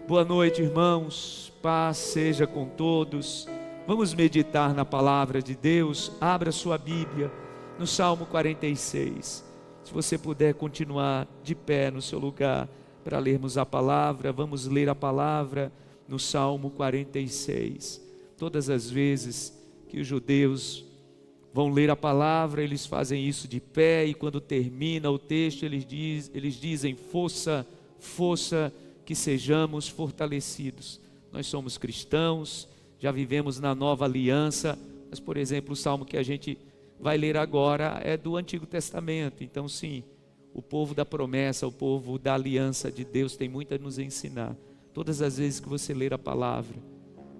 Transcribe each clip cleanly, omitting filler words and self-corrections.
Boa noite, irmãos. Paz seja com todos. Vamos meditar na palavra de Deus. Abra sua Bíblia no Salmo 46. Se você puder continuar de pé no seu lugar para lermos a palavra, vamos ler a palavra no Salmo 46. Todas as vezes que os judeus vão ler a palavra, eles fazem isso de pé, e quando termina o texto, eles dizem: força, força, que sejamos fortalecidos. Nós somos cristãos, já vivemos na nova aliança, mas, por exemplo, o salmo que a gente vai ler agora é do Antigo Testamento. Então, sim, o povo da promessa, o povo da aliança de Deus tem muito a nos ensinar. Todas as vezes que você ler a palavra,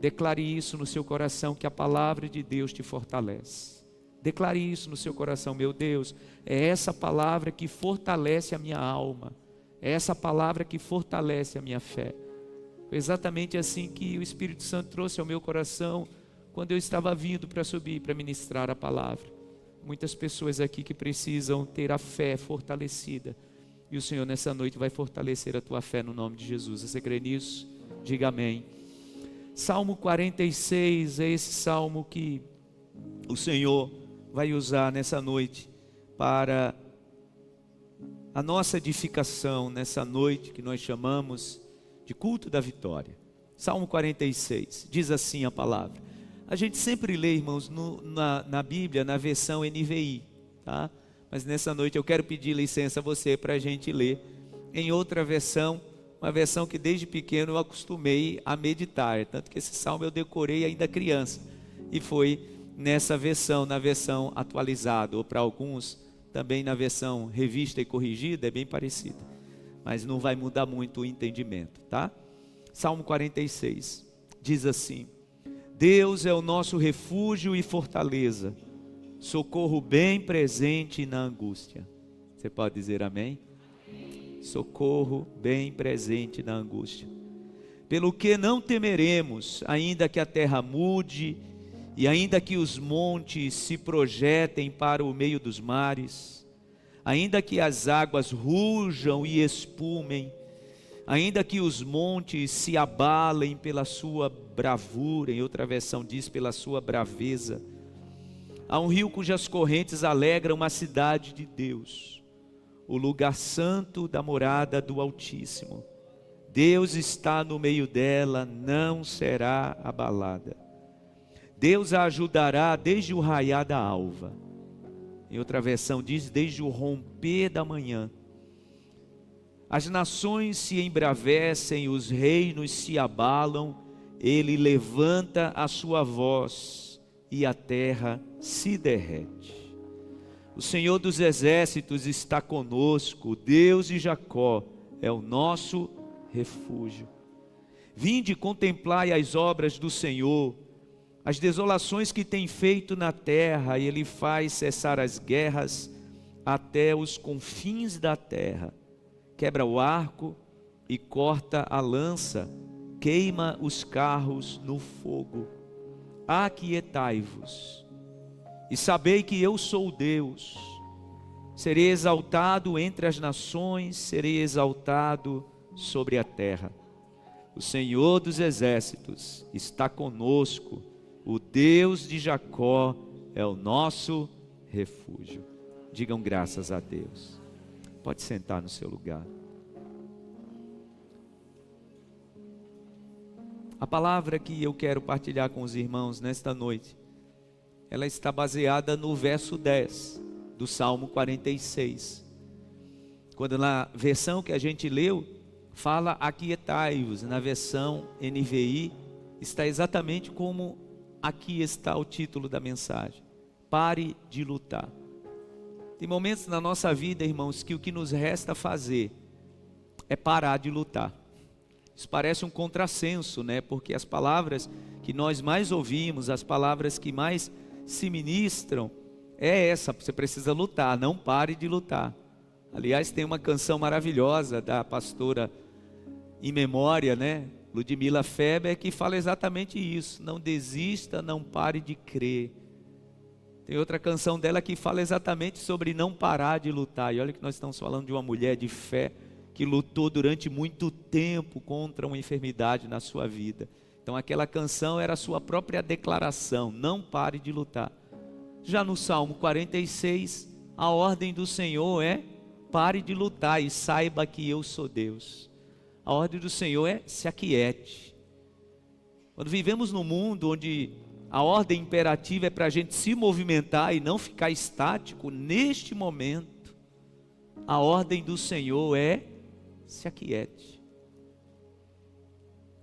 declare isso no seu coração, que a palavra de Deus te fortalece. Declare isso no seu coração: meu Deus, é essa palavra que fortalece a minha alma, é essa palavra que fortalece a minha fé. Foi exatamente assim que o Espírito Santo trouxe ao meu coração quando eu estava vindo para subir, para ministrar a palavra. Muitas pessoas aqui que precisam ter a fé fortalecida, e o Senhor nessa noite vai fortalecer a tua fé no nome de Jesus. Você crê nisso? Diga amém. Salmo 46 é esse salmo que o Senhor vai usar nessa noite para a nossa edificação, nessa noite que nós chamamos de culto da vitória. Salmo 46, diz assim a palavra. A gente sempre lê, irmãos, na Bíblia, na versão NVI, tá? Mas nessa noite eu quero pedir licença a você para a gente ler em outra versão, uma versão que desde pequeno eu acostumei a meditar, tanto que esse salmo eu decorei ainda criança, e foi nessa versão, na versão atualizada, ou para alguns também na versão revista e corrigida, é bem parecida, mas não vai mudar muito o entendimento, tá? Salmo 46 diz assim: Deus é o nosso refúgio e fortaleza, socorro bem presente na angústia. Você pode dizer amém? Socorro bem presente na angústia. Pelo que não temeremos, ainda que a terra mude, e ainda que os montes se projetem para o meio dos mares, ainda que as águas rujam e espumem, ainda que os montes se abalem pela sua bravura, em outra versão diz pela sua braveza. Há um rio cujas correntes alegram a cidade de Deus, o lugar santo da morada do Altíssimo. Deus está no meio dela, não será abalada. Deus a ajudará desde o raiar da alva. Em outra versão diz, desde o romper da manhã. As nações se embravecem, os reinos se abalam, ele levanta a sua voz e a terra se derrete. O Senhor dos exércitos está conosco, o Deus de Jacó é o nosso refúgio. Vinde, contemplai as obras do Senhor, as desolações que tem feito na terra, e ele faz cessar as guerras até os confins da terra. Quebra o arco e corta a lança, queima os carros no fogo. Aquietai-vos e sabei que eu sou Deus. Serei exaltado entre as nações, serei exaltado sobre a terra. O Senhor dos exércitos está conosco, o Deus de Jacó é o nosso refúgio. Digam graças a Deus. Pode sentar no seu lugar. A palavra que eu quero partilhar com os irmãos nesta noite, ela está baseada no verso 10 do Salmo 46. Quando na versão que a gente leu, fala aquietai-vos, na versão NVI, está exatamente como aqui está o título da mensagem: pare de lutar. Tem momentos na nossa vida, irmãos, que o que nos resta fazer é parar de lutar. Isso parece um contrassenso, né? Porque as palavras que nós mais ouvimos, as palavras que mais se ministram, é essa: você precisa lutar, não pare de lutar. Aliás, tem uma canção maravilhosa da pastora em memória, né? Ludmila Feber, que fala exatamente isso: não desista, não pare de crer. Tem outra canção dela que fala exatamente sobre não parar de lutar. E olha que nós estamos falando de uma mulher de fé, que lutou durante muito tempo contra uma enfermidade na sua vida. Então aquela canção era a sua própria declaração: não pare de lutar. Já no Salmo 46, a ordem do Senhor é: pare de lutar e saiba que eu sou Deus. A ordem do Senhor é: se aquiete. Quando vivemos num mundo onde a ordem imperativa é para a gente se movimentar e não ficar estático, neste momento, a ordem do Senhor é: se aquiete.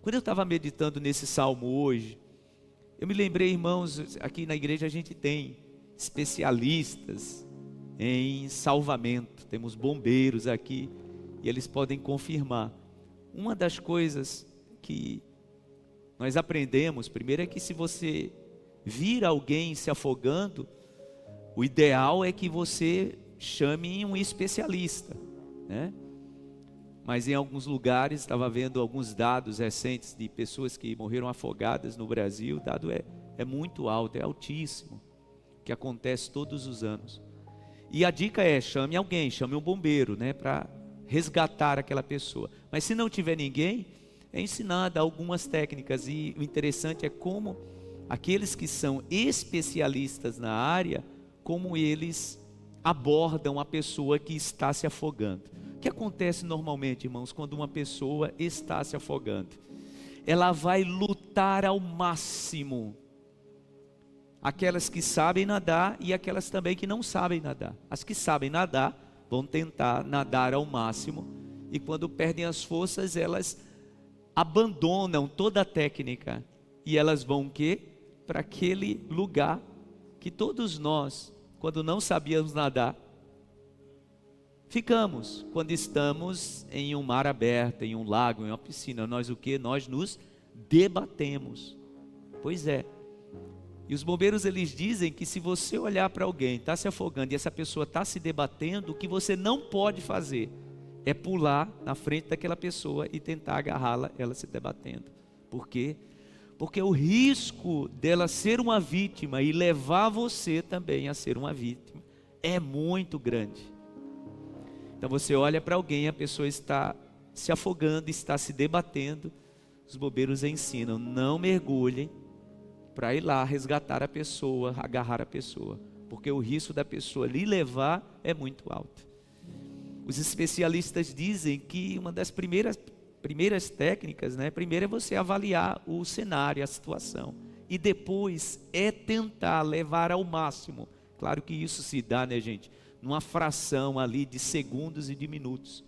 Quando eu estava meditando nesse salmo hoje, eu me lembrei, irmãos, aqui na igreja a gente tem especialistas em salvamento, temos bombeiros aqui, e eles podem confirmar. Uma das coisas que nós aprendemos, primeiro, é que se você vir alguém se afogando, o ideal é que você chame um especialista, né? Mas em alguns lugares, estava vendo alguns dados recentes de pessoas que morreram afogadas no Brasil, o dado é muito alto, é altíssimo, que acontece todos os anos. E a dica é: chame alguém, chame um bombeiro, né, para resgatar aquela pessoa. Mas se não tiver ninguém, é ensinada algumas técnicas, e o interessante é como aqueles que são especialistas na área, como eles abordam a pessoa que está se afogando. O que acontece normalmente, irmãos, quando uma pessoa está se afogando? Ela vai lutar ao máximo. Aquelas que sabem nadar e aquelas também que não sabem nadar. As que sabem nadar vão tentar nadar ao máximo, e quando perdem as forças, elas abandonam toda a técnica, e elas vão o quê? Para aquele lugar que todos nós, quando não sabíamos nadar, ficamos. Quando estamos em um mar aberto, em um lago, em uma piscina, nós o quê? Nós nos debatemos. Pois é. E os bombeiros, eles dizem que se você olhar para alguém, está se afogando e essa pessoa está se debatendo, o que você não pode fazer é pular na frente daquela pessoa e tentar agarrá-la, ela se debatendo. Por quê? Porque o risco dela ser uma vítima e levar você também a ser uma vítima é muito grande. Então você olha para alguém, a pessoa está se afogando, está se debatendo, os bombeiros ensinam: não mergulhem para ir lá resgatar a pessoa, agarrar a pessoa, porque o risco da pessoa lhe levar é muito alto. Os especialistas dizem que uma das primeiras técnicas, né? Primeiro é você avaliar o cenário, a situação, e depois é tentar levar ao máximo. Claro que isso se dá, né, gente, numa fração ali de segundos e de minutos.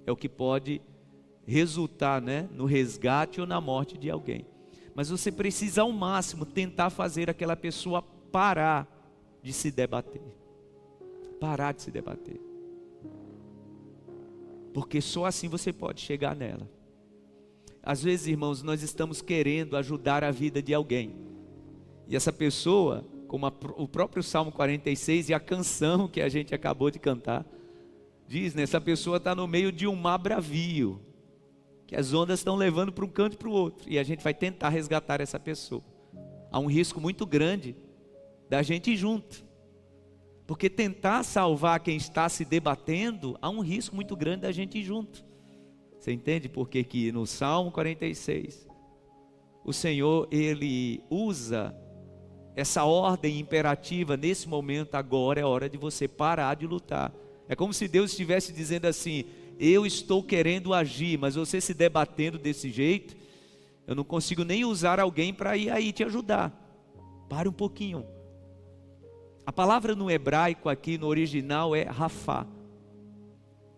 É o que pode resultar, né, no resgate ou na morte de alguém. Mas você precisa ao máximo tentar fazer aquela pessoa parar de se debater. Parar de se debater. Porque só assim você pode chegar nela. Às vezes, irmãos, nós estamos querendo ajudar a vida de alguém. E essa pessoa, como o próprio Salmo 46 e a canção que a gente acabou de cantar, diz, né, essa pessoa está no meio de um mar bravio, que as ondas estão levando para um canto e para o outro, e a gente vai tentar resgatar essa pessoa. Há um risco muito grande da gente ir junto, porque tentar salvar quem está se debatendo, há um risco muito grande da gente ir junto. Você entende por que que no Salmo 46, o Senhor, Ele usa essa ordem imperativa nesse momento? Agora é hora de você parar de lutar. É como se Deus estivesse dizendo assim: eu estou querendo agir, mas você se debatendo desse jeito, eu não consigo nem usar alguém para ir aí te ajudar. Pare um pouquinho. A palavra no hebraico aqui, no original, é rafá,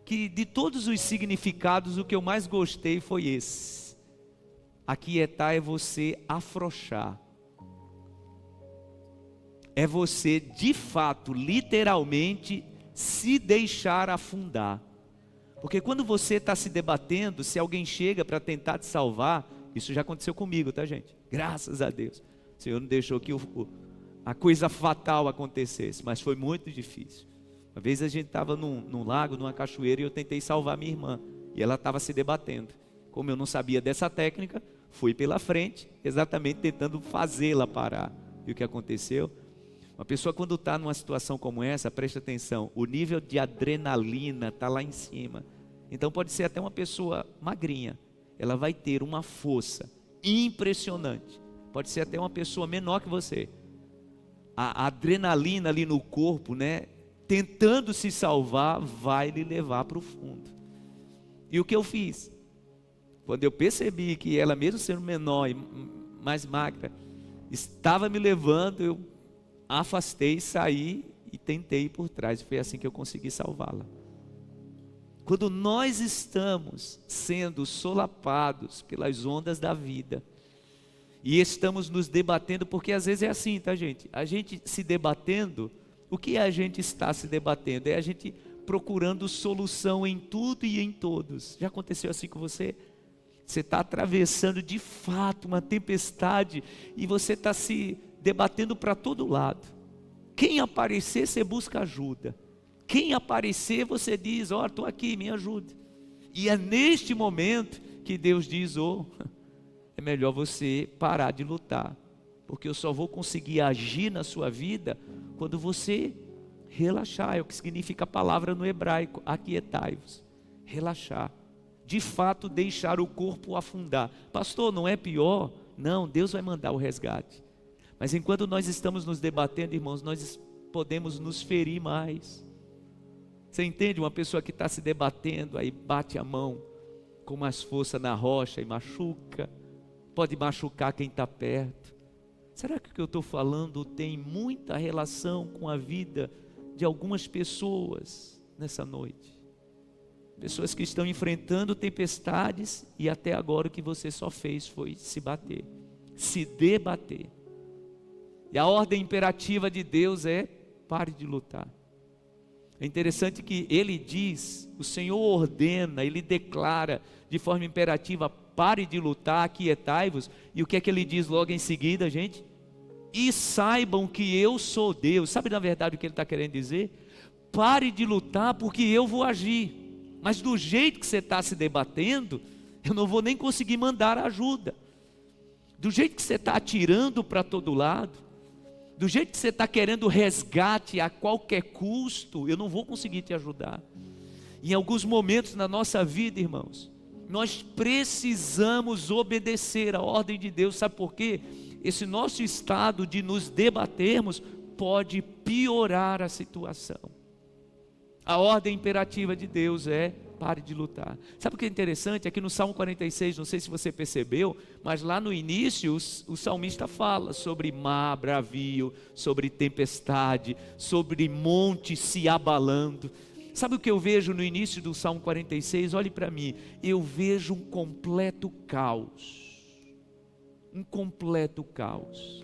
que de todos os significados, o que eu mais gostei foi esse. Aquietar é você afrouxar. É você, de fato, literalmente, se deixar afundar. Porque quando você está se debatendo, se alguém chega para tentar te salvar, isso já aconteceu comigo, tá, gente? Graças a Deus. O Senhor não deixou que a coisa fatal acontecesse, mas foi muito difícil. Uma vez a gente estava num lago, numa cachoeira, e eu tentei salvar minha irmã, e ela estava se debatendo. Como eu não sabia dessa técnica, fui pela frente, exatamente tentando fazê-la parar. E o que aconteceu? Uma pessoa, quando está numa situação como essa, presta atenção, o nível de adrenalina está lá em cima. Então pode ser até uma pessoa magrinha, ela vai ter uma força impressionante. Pode ser até uma pessoa menor que você. A adrenalina ali no corpo, né, tentando se salvar, vai lhe levar para o fundo. E o que eu fiz? Quando eu percebi que ela, mesmo sendo menor e mais magra, estava me levando, eu afastei, saí e tentei ir por trás. Foi assim que eu consegui salvá-la. Quando nós estamos sendo solapados pelas ondas da vida, e estamos nos debatendo, porque às vezes é assim, tá, gente? A gente se debatendo, o que a gente está se debatendo? É a gente procurando solução em tudo e em todos. Já aconteceu assim com você? Você está atravessando de fato uma tempestade e você está se debatendo para todo lado. Quem aparecer, você busca ajuda. Quem aparecer, você diz: ó, estou aqui, me ajuda. E é neste momento que Deus diz: é melhor você parar de lutar, porque eu só vou conseguir agir na sua vida quando você relaxar. É o que significa a palavra no hebraico, aquietai-vos, relaxar. De fato, deixar o corpo afundar. Pastor, não é pior? Não, Deus vai mandar o resgate. Mas enquanto nós estamos nos debatendo, irmãos, nós podemos nos ferir mais. Você entende? Uma pessoa que está se debatendo, aí bate a mão com mais força na rocha e machuca. Pode machucar quem está perto. Será que o que eu estou falando tem muita relação com a vida de algumas pessoas nessa noite? Pessoas que estão enfrentando tempestades e até agora o que você só fez foi se bater, se debater. E a ordem imperativa de Deus é: pare de lutar. É interessante que ele diz, o Senhor ordena, ele declara de forma imperativa: pare de lutar, aquietai-vos. E o que é que ele diz logo em seguida, gente? E saibam que eu sou Deus. Sabe na verdade o que ele está querendo dizer? Pare de lutar porque eu vou agir. Mas do jeito que você está se debatendo, eu não vou nem conseguir mandar ajuda. Do jeito que você está atirando para todo lado, do jeito que você está querendo resgate a qualquer custo, eu não vou conseguir te ajudar. Em alguns momentos na nossa vida, irmãos, nós precisamos obedecer a ordem de Deus. Sabe por quê? Esse nosso estado de nos debatermos pode piorar a situação. A ordem imperativa de Deus é: pare de lutar. Sabe o que é interessante? Aqui no Salmo 46, não sei se você percebeu, mas lá no início o salmista fala sobre mar, bravio, sobre tempestade, sobre monte se abalando. Sabe o que eu vejo no início do Salmo 46? Olhe para mim, eu vejo um completo caos. Um completo caos.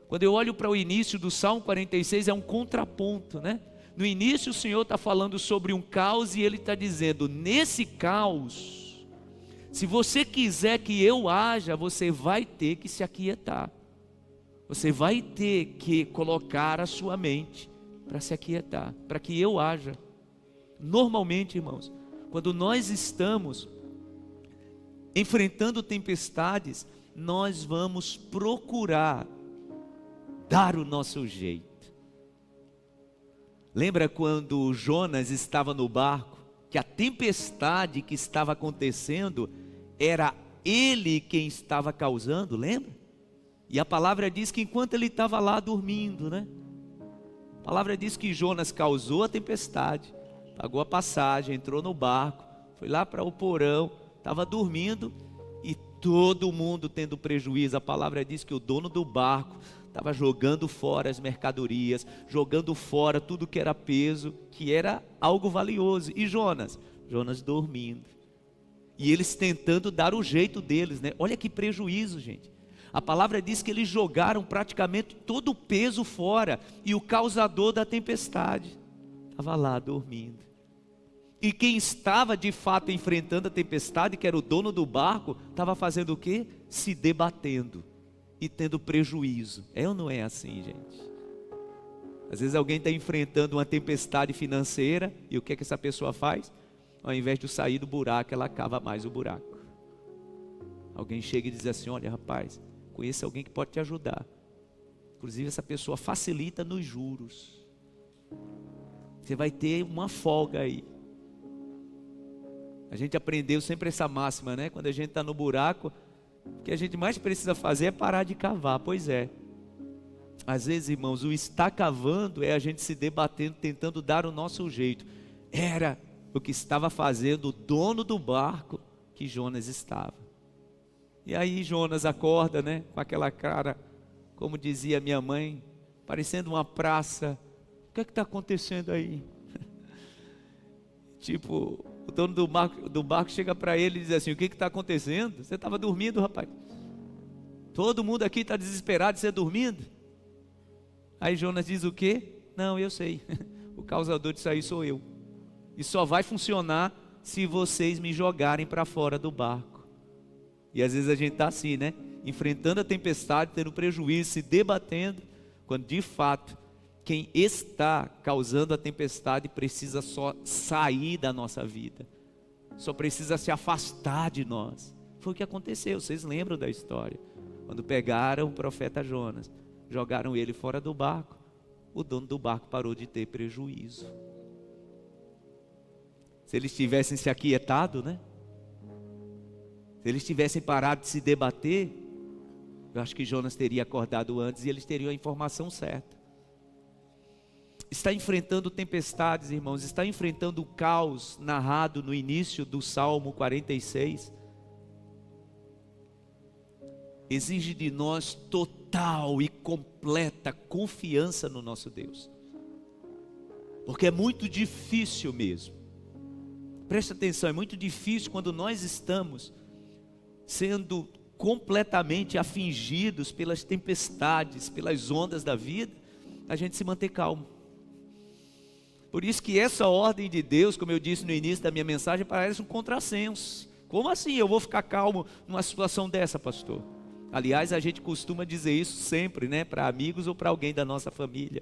Quando eu olho para o início do Salmo 46, é um contraponto, né? No início o Senhor está falando sobre um caos e Ele está dizendo: nesse caos, se você quiser que eu haja, você vai ter que se aquietar. Você vai ter que colocar a sua mente para se aquietar, para que eu haja. Normalmente, irmãos, quando nós estamos enfrentando tempestades, nós vamos procurar dar o nosso jeito. Lembra quando Jonas estava no barco, que a tempestade que estava acontecendo, era ele quem estava causando, lembra? E a palavra diz que enquanto ele estava lá dormindo, né? A palavra diz que Jonas causou a tempestade, pagou a passagem, entrou no barco, foi lá para o porão, estava dormindo e todo mundo tendo prejuízo. A palavra diz que o dono do barco estava jogando fora as mercadorias, jogando fora tudo que era peso, que era algo valioso. E Jonas dormindo. E eles tentando dar o jeito deles, né? Olha que prejuízo, gente. A palavra diz que eles jogaram praticamente todo o peso fora. E o causador da tempestade estava lá dormindo. E quem estava de fato enfrentando a tempestade, que era o dono do barco, estava fazendo o quê? Se debatendo e tendo prejuízo. É ou não é assim, gente? Às vezes alguém está enfrentando uma tempestade financeira e o que é que essa pessoa faz? Ao invés de sair do buraco, ela cava mais o buraco. Alguém chega e diz assim: olha, rapaz, conheça alguém que pode te ajudar. Inclusive essa pessoa facilita nos juros. Você vai ter uma folga aí. A gente aprendeu sempre essa máxima, né? Quando a gente está no buraco, o que a gente mais precisa fazer é parar de cavar. Pois é. Às vezes, irmãos, o estar cavando é a gente se debatendo, tentando dar o nosso jeito. Era o que estava fazendo o dono do barco que Jonas estava. E aí Jonas acorda, né? Com aquela cara, como dizia minha mãe, parecendo uma praça. O que é que está acontecendo aí? Tipo, o dono do barco chega para ele e diz assim: o que está acontecendo? Você estava dormindo, rapaz. Todo mundo aqui está desesperado de você dormindo. Aí Jonas diz o quê? Não, eu sei. O causador disso aí sou eu. E só vai funcionar se vocês me jogarem para fora do barco. E às vezes a gente está assim, né? Enfrentando a tempestade, tendo prejuízo, se debatendo, quando de fato quem está causando a tempestade precisa só sair da nossa vida, só precisa se afastar de nós. Foi o que aconteceu, vocês lembram da história? Quando pegaram o profeta Jonas, jogaram ele fora do barco, o dono do barco parou de ter prejuízo. Se eles tivessem se aquietado, né? Se eles tivessem parado de se debater, eu acho que Jonas teria acordado antes e eles teriam a informação certa. Está enfrentando tempestades, irmãos, está enfrentando o caos narrado no início do Salmo 46. Exige de nós total e completa confiança no nosso Deus. Porque é muito difícil mesmo. Presta atenção, é muito difícil quando nós estamos sendo completamente afingidos pelas tempestades, pelas ondas da vida, a gente se manter calmo. Por isso que essa ordem de Deus, como eu disse no início da minha mensagem, parece um contrassenso. Como assim eu vou ficar calmo numa situação dessa, pastor? Aliás, a gente costuma dizer isso sempre, né? Para amigos ou para alguém da nossa família.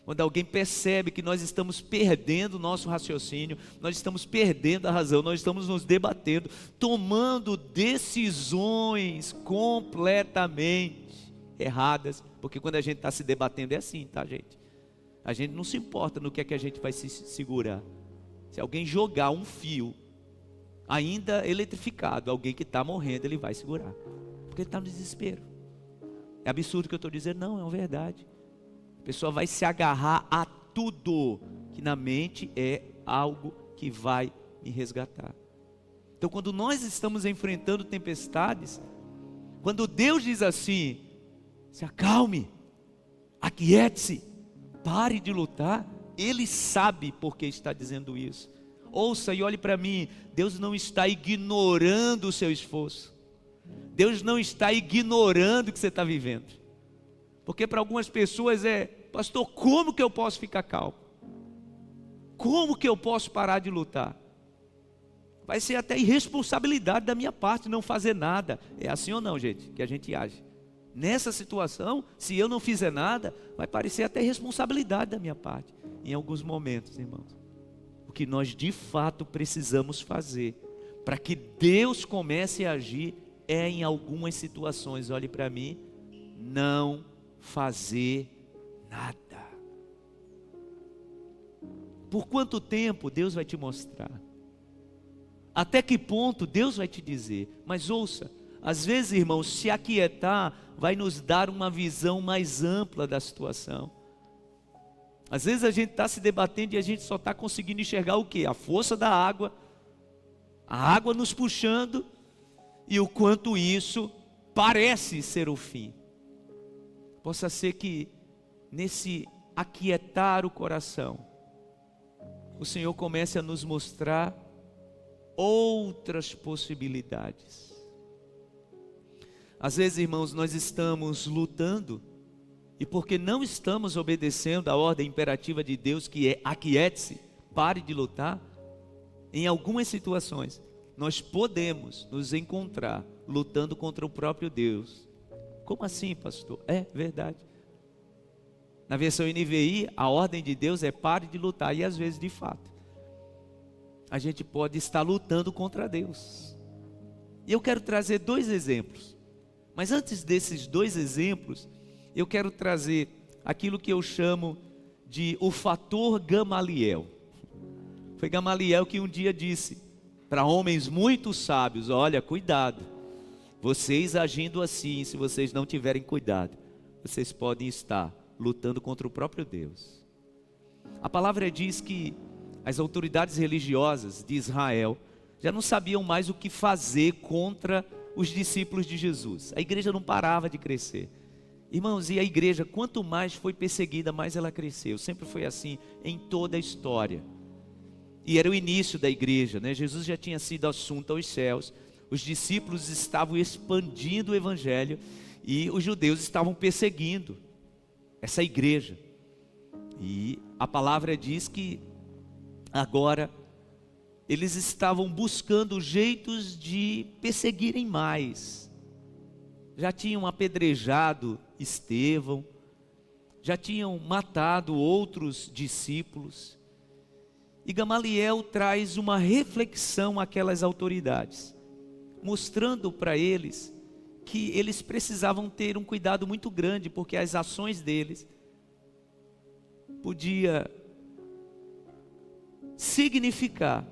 Quando alguém percebe que nós estamos perdendo o nosso raciocínio, nós estamos perdendo a razão, nós estamos nos debatendo, tomando decisões completamente erradas. Porque quando a gente está se debatendo é assim, tá, gente? A gente não se importa no que é que a gente vai se segurar. Se alguém jogar um fio, ainda eletrificado, alguém que está morrendo, ele vai segurar. Porque ele está no desespero. É absurdo o que eu estou dizendo? Não, é uma verdade. A pessoa vai se agarrar a tudo que na mente é algo que vai me resgatar. Então quando nós estamos enfrentando tempestades, quando Deus diz assim: se acalme, aquiete-se, pare de lutar, Ele sabe por que está dizendo isso. Ouça e olhe para mim, Deus não está ignorando o seu esforço. Deus não está ignorando o que você está vivendo. Porque para algumas pessoas pastor, como que eu posso ficar calmo? Como que eu posso parar de lutar? Vai ser até irresponsabilidade da minha parte não fazer nada. É assim ou não, gente, que a gente age? Nessa situação, se eu não fizer nada, vai parecer até responsabilidade da minha parte. Em alguns momentos, irmãos, o que nós de fato precisamos fazer para que Deus comece a agir é, em algumas situações, olhe para mim, não fazer nada. Por quanto tempo Deus vai te mostrar? Até que ponto Deus vai te dizer? Mas ouça, às vezes, irmãos, se aquietar vai nos dar uma visão mais ampla da situação. Às vezes a gente está se debatendo e a gente só está conseguindo enxergar o quê? A força da água, a água nos puxando, e o quanto isso parece ser o fim. Possa ser que nesse aquietar o coração, o Senhor comece a nos mostrar outras possibilidades. Às vezes, irmãos, nós estamos lutando, e porque não estamos obedecendo a ordem imperativa de Deus, que é aquiete-se, pare de lutar, em algumas situações, nós podemos nos encontrar lutando contra o próprio Deus. Como assim, pastor? É verdade. Na versão NVI, a ordem de Deus é pare de lutar, e às vezes, de fato, a gente pode estar lutando contra Deus. E eu quero trazer dois exemplos. Mas antes desses dois exemplos, eu quero trazer aquilo que eu chamo de o fator Gamaliel. Foi Gamaliel que um dia disse: para homens muito sábios: olha, cuidado, vocês agindo assim, se vocês não tiverem cuidado, vocês podem estar lutando contra o próprio Deus. A palavra diz que as autoridades religiosas de Israel já não sabiam mais o que fazer contra os discípulos de Jesus. A igreja não parava de crescer. Irmãos, e a igreja, quanto mais foi perseguida, mais ela cresceu. Sempre foi assim em toda a história. E era o início da igreja, né? Jesus já tinha sido assunto aos céus. Os discípulos estavam expandindo o evangelho e os judeus estavam perseguindo essa igreja. E a palavra diz que agora eles estavam buscando jeitos de perseguirem mais. Já tinham apedrejado Estevão, já tinham matado outros discípulos. E Gamaliel traz uma reflexão àquelas autoridades, mostrando para eles que eles precisavam ter um cuidado muito grande, porque as ações deles podia significar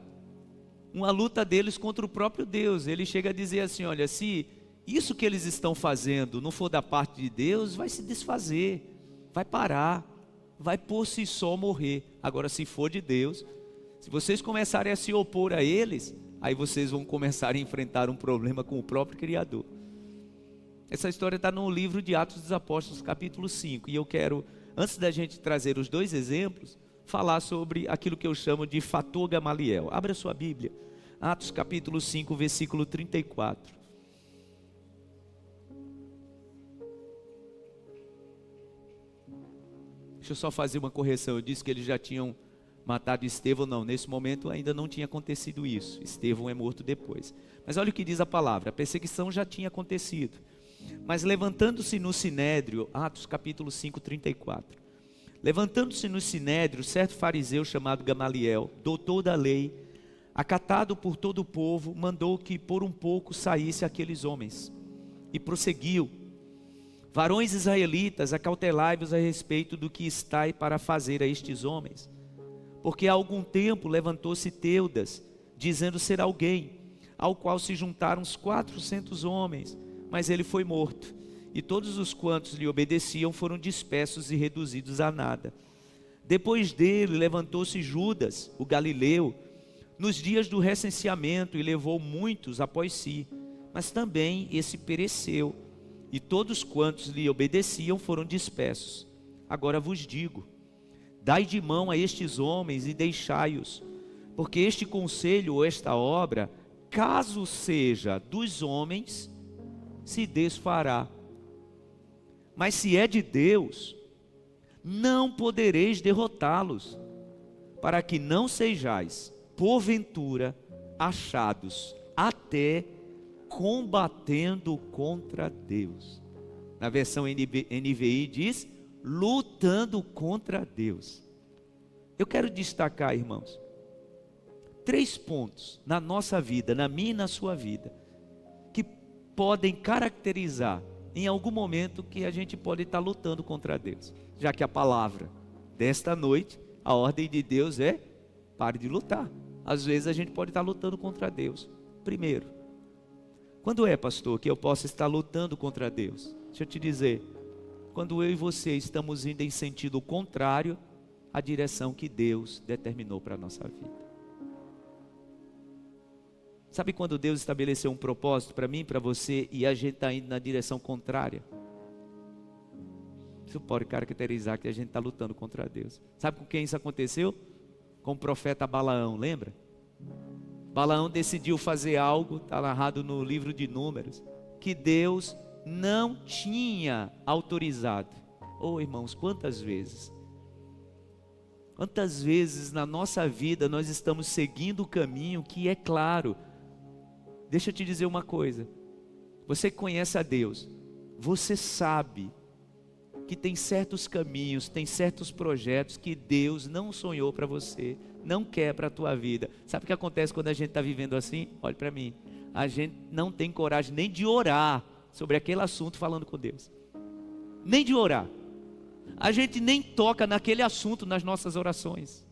uma luta deles contra o próprio Deus. Ele chega a dizer assim: olha, se isso que eles estão fazendo não for da parte de Deus, vai se desfazer, vai parar, vai por si só morrer. Agora, se for de Deus, se vocês começarem a se opor a eles, aí vocês vão começar a enfrentar um problema com o próprio Criador. Essa história está no livro de Atos dos Apóstolos, capítulo 5. E eu quero, antes da gente trazer os dois exemplos, falar sobre aquilo que eu chamo de fator Gamaliel. Abra sua Bíblia, Atos capítulo 5, versículo 34. Deixa eu só fazer uma correção. Eu disse que eles já tinham matado Estevão. Não, nesse momento ainda não tinha acontecido isso. Estevão é morto depois. Mas olha o que diz a palavra: a perseguição já tinha acontecido. Mas levantando-se no sinédrio, Atos capítulo 5, 34. Levantando-se no sinédrio, certo fariseu chamado Gamaliel, doutor da lei, acatado por todo o povo, mandou que por um pouco saísse aqueles homens. E prosseguiu: varões israelitas, acautelai-vos a respeito do que estai para fazer a estes homens. Porque há algum tempo levantou-se Teudas, dizendo ser alguém, ao qual se juntaram uns 400 homens, mas ele foi morto. E todos os quantos lhe obedeciam foram dispersos e reduzidos a nada. Depois dele levantou-se Judas, o galileu, nos dias do recenseamento, e levou muitos após si, mas também esse pereceu. E todos quantos lhe obedeciam foram dispersos. Agora vos digo: dai de mão a estes homens e deixai-os, porque este conselho ou esta obra, caso seja dos homens, se desfará. Mas se é de Deus, não podereis derrotá-los, para que não sejais, porventura, achados até combatendo contra Deus. Na versão NVI diz: lutando contra Deus. Eu quero destacar, irmãos, 3 pontos na nossa vida, na minha e na sua vida, que podem caracterizar em algum momento que a gente pode estar lutando contra Deus. Já que a palavra desta noite, a ordem de Deus é: pare de lutar. Às vezes a gente pode estar lutando contra Deus. Primeiro, quando é, pastor, que eu posso estar lutando contra Deus? Deixa eu te dizer: quando eu e você estamos indo em sentido contrário à direção que Deus determinou para a nossa vida. Sabe quando Deus estabeleceu um propósito para mim, para você, e a gente está indo na direção contrária? Isso pode caracterizar que a gente está lutando contra Deus. Sabe com quem isso aconteceu? Com o profeta Balaão, lembra? Balaão decidiu fazer algo, está narrado no livro de Números, que Deus não tinha autorizado. Oh, irmãos, quantas vezes na nossa vida nós estamos seguindo o caminho que é claro. Deixa eu te dizer uma coisa: você que conhece a Deus, você sabe que tem certos caminhos, tem certos projetos que Deus não sonhou para você, não quer para a tua vida. Sabe o que acontece quando a gente está vivendo assim? Olhe para mim, a gente não tem coragem nem de orar sobre aquele assunto falando com Deus, nem de orar. A gente nem toca naquele assunto nas nossas orações.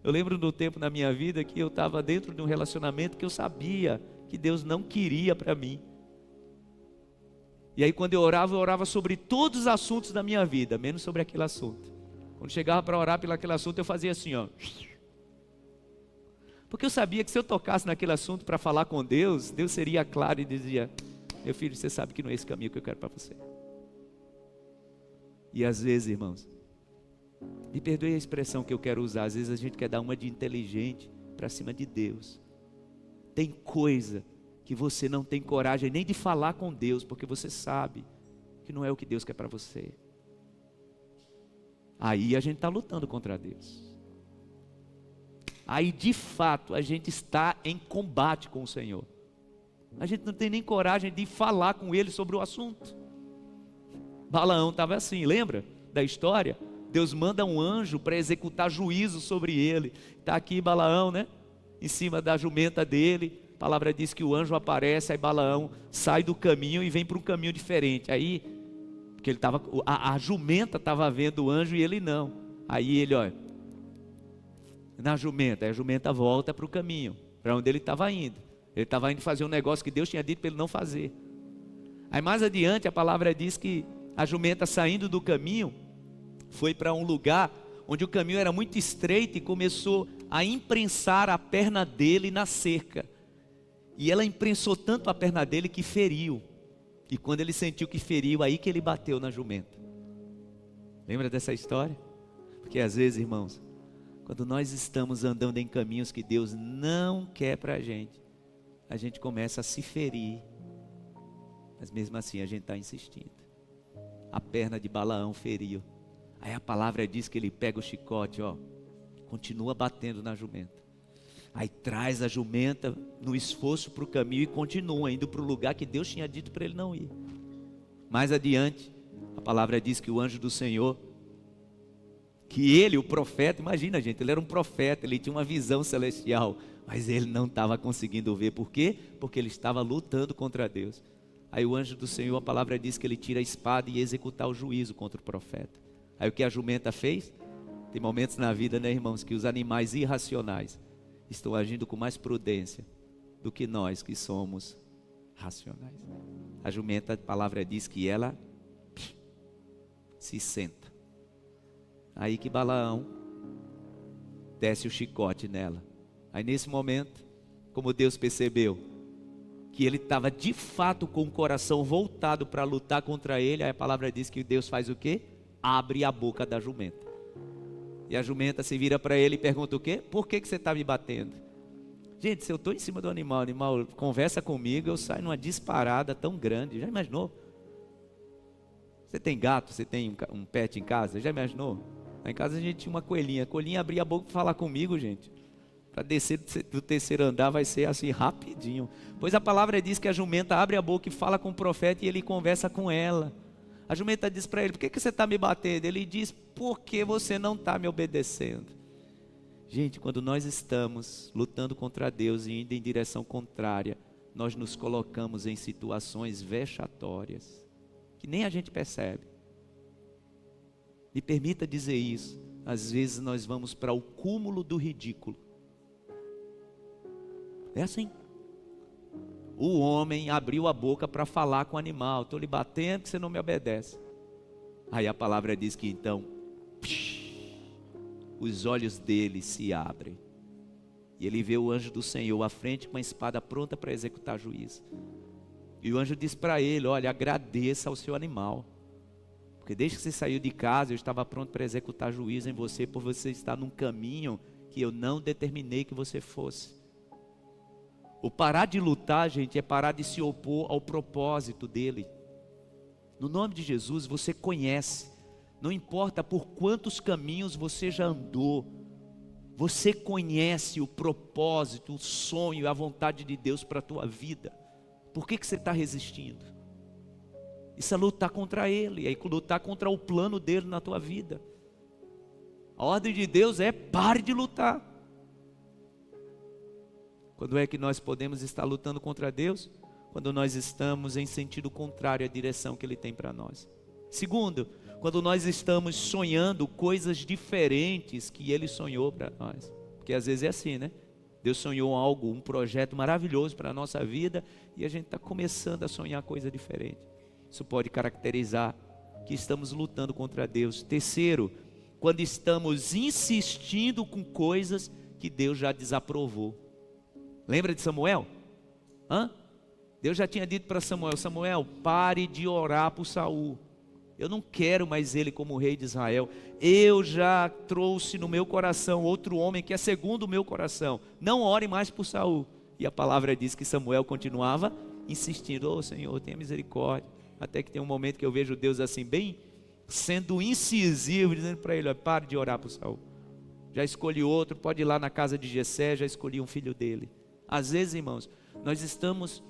Eu lembro do tempo na minha vida que eu estava dentro de um relacionamento que eu sabia que Deus não queria para mim. E aí quando eu orava sobre todos os assuntos da minha vida, menos sobre aquele assunto. Quando chegava para orar pelo aquele assunto, eu fazia assim, ó. Porque eu sabia que se eu tocasse naquele assunto para falar com Deus, Deus seria claro e dizia: meu filho, você sabe que não é esse caminho que eu quero para você. E às vezes, irmãos, me perdoe a expressão que eu quero usar, às vezes a gente quer dar uma de inteligente para cima de Deus. Tem coisa que você não tem coragem nem de falar com Deus, porque você sabe que não é o que Deus quer para você. Aí a gente está lutando contra Deus. Aí de fato a gente está em combate com o Senhor. A gente não tem nem coragem de falar com Ele sobre o assunto. Balaão estava assim, lembra da história? Deus manda um anjo para executar juízo sobre ele. Está aqui Balaão, né? Em cima da jumenta dele. A palavra diz que o anjo aparece, aí Balaão sai do caminho e vem para um caminho diferente. Aí, porque ele tava, a jumenta estava vendo o anjo e ele não. Aí ele, olha, na jumenta, aí a jumenta volta para o caminho, para onde ele estava indo. Ele estava indo fazer um negócio que Deus tinha dito para ele não fazer. Aí mais adiante a palavra diz que a jumenta saindo do caminho, foi para um lugar onde o caminho era muito estreito e começou a imprensar a perna dele na cerca. E ela imprensou tanto a perna dele que feriu. E quando ele sentiu que feriu, aí que ele bateu na jumenta. Lembra dessa história? Porque às vezes, irmãos, quando nós estamos andando em caminhos que Deus não quer para a gente começa a se ferir. Mas mesmo assim a gente está insistindo. A perna de Balaão feriu. Aí a palavra diz que ele pega o chicote, ó, continua batendo na jumenta. Aí traz a jumenta no esforço para o caminho e continua indo para o lugar que Deus tinha dito para ele não ir. Mais adiante, a palavra diz que o anjo do Senhor, que ele, o profeta, imagina gente, ele era um profeta, ele tinha uma visão celestial, mas ele não estava conseguindo ver. Por quê? Porque ele estava lutando contra Deus. Aí o anjo do Senhor, a palavra diz que ele tira a espada e executar o juízo contra o profeta. Aí o que a jumenta fez? Tem momentos na vida, né, irmãos, que os animais irracionais estão agindo com mais prudência do que nós que somos racionais. A jumenta, a palavra diz que ela se senta. Aí que Balaão desce o chicote nela. Aí nesse momento, como Deus percebeu que ele estava de fato com o coração voltado para lutar contra ele, aí a palavra diz que Deus faz o quê? Abre a boca da jumenta. E a jumenta se vira para ele e pergunta o quê? Por que você está me batendo? Gente, se eu estou em cima do animal, o animal conversa comigo, eu saio numa disparada tão grande. Já imaginou? Você tem gato, você tem um pet em casa? Já imaginou? Lá em casa a gente tinha uma coelhinha. A coelhinha abria a boca para falar comigo, gente. Para descer do terceiro andar vai ser assim rapidinho. Pois a palavra diz que a jumenta abre a boca e fala com o profeta e ele conversa com ela. A jumenta diz para ele: por que você está me batendo? Ele diz: porque você não está me obedecendo. Gente, quando nós estamos lutando contra Deus e indo em direção contrária, nós nos colocamos em situações vexatórias, que nem a gente percebe. Me permita dizer isso, às vezes nós vamos para o cúmulo do ridículo. É assim. O homem abriu a boca para falar com o animal: estou lhe batendo que você não me obedece. Aí a palavra diz que então os olhos dele se abrem e ele vê o anjo do Senhor à frente com a espada pronta para executar juízo. E o anjo diz para ele: olha, agradeça ao seu animal, porque desde que você saiu de casa eu estava pronto para executar juízo em você, por você estar num caminho que eu não determinei que você fosse. O parar de lutar, gente, é parar de se opor ao propósito dele. No nome de Jesus, você conhece, não importa por quantos caminhos você já andou, você conhece o propósito, o sonho e a vontade de Deus para a tua vida. Por que você está resistindo? Isso é lutar contra ele, é lutar contra o plano dele na tua vida. A ordem de Deus é: pare de lutar. Quando é que nós podemos estar lutando contra Deus? Quando nós estamos em sentido contrário à direção que Ele tem para nós. Segundo, quando nós estamos sonhando coisas diferentes que Ele sonhou para nós. porque às vezes é assim, né? Deus sonhou algo, um projeto maravilhoso para a nossa vida e a gente está começando a sonhar coisa diferente. Isso pode caracterizar que estamos lutando contra Deus. Terceiro, quando estamos insistindo com coisas que Deus já desaprovou. Lembra de Samuel? Deus já tinha dito para Samuel: Samuel, pare de orar por Saul. Eu não quero mais ele como rei de Israel. Eu já trouxe no meu coração outro homem que é segundo o meu coração. Não ore mais por Saul. E a palavra diz que Samuel continuava insistindo: ô Senhor, tenha misericórdia. Até que tem um momento que eu vejo Deus assim, bem sendo incisivo, dizendo para ele: pare de orar por Saul. Já escolhi outro, pode ir lá na casa de Jessé, já escolhi um filho dele. Às vezes, irmãos, nós estamos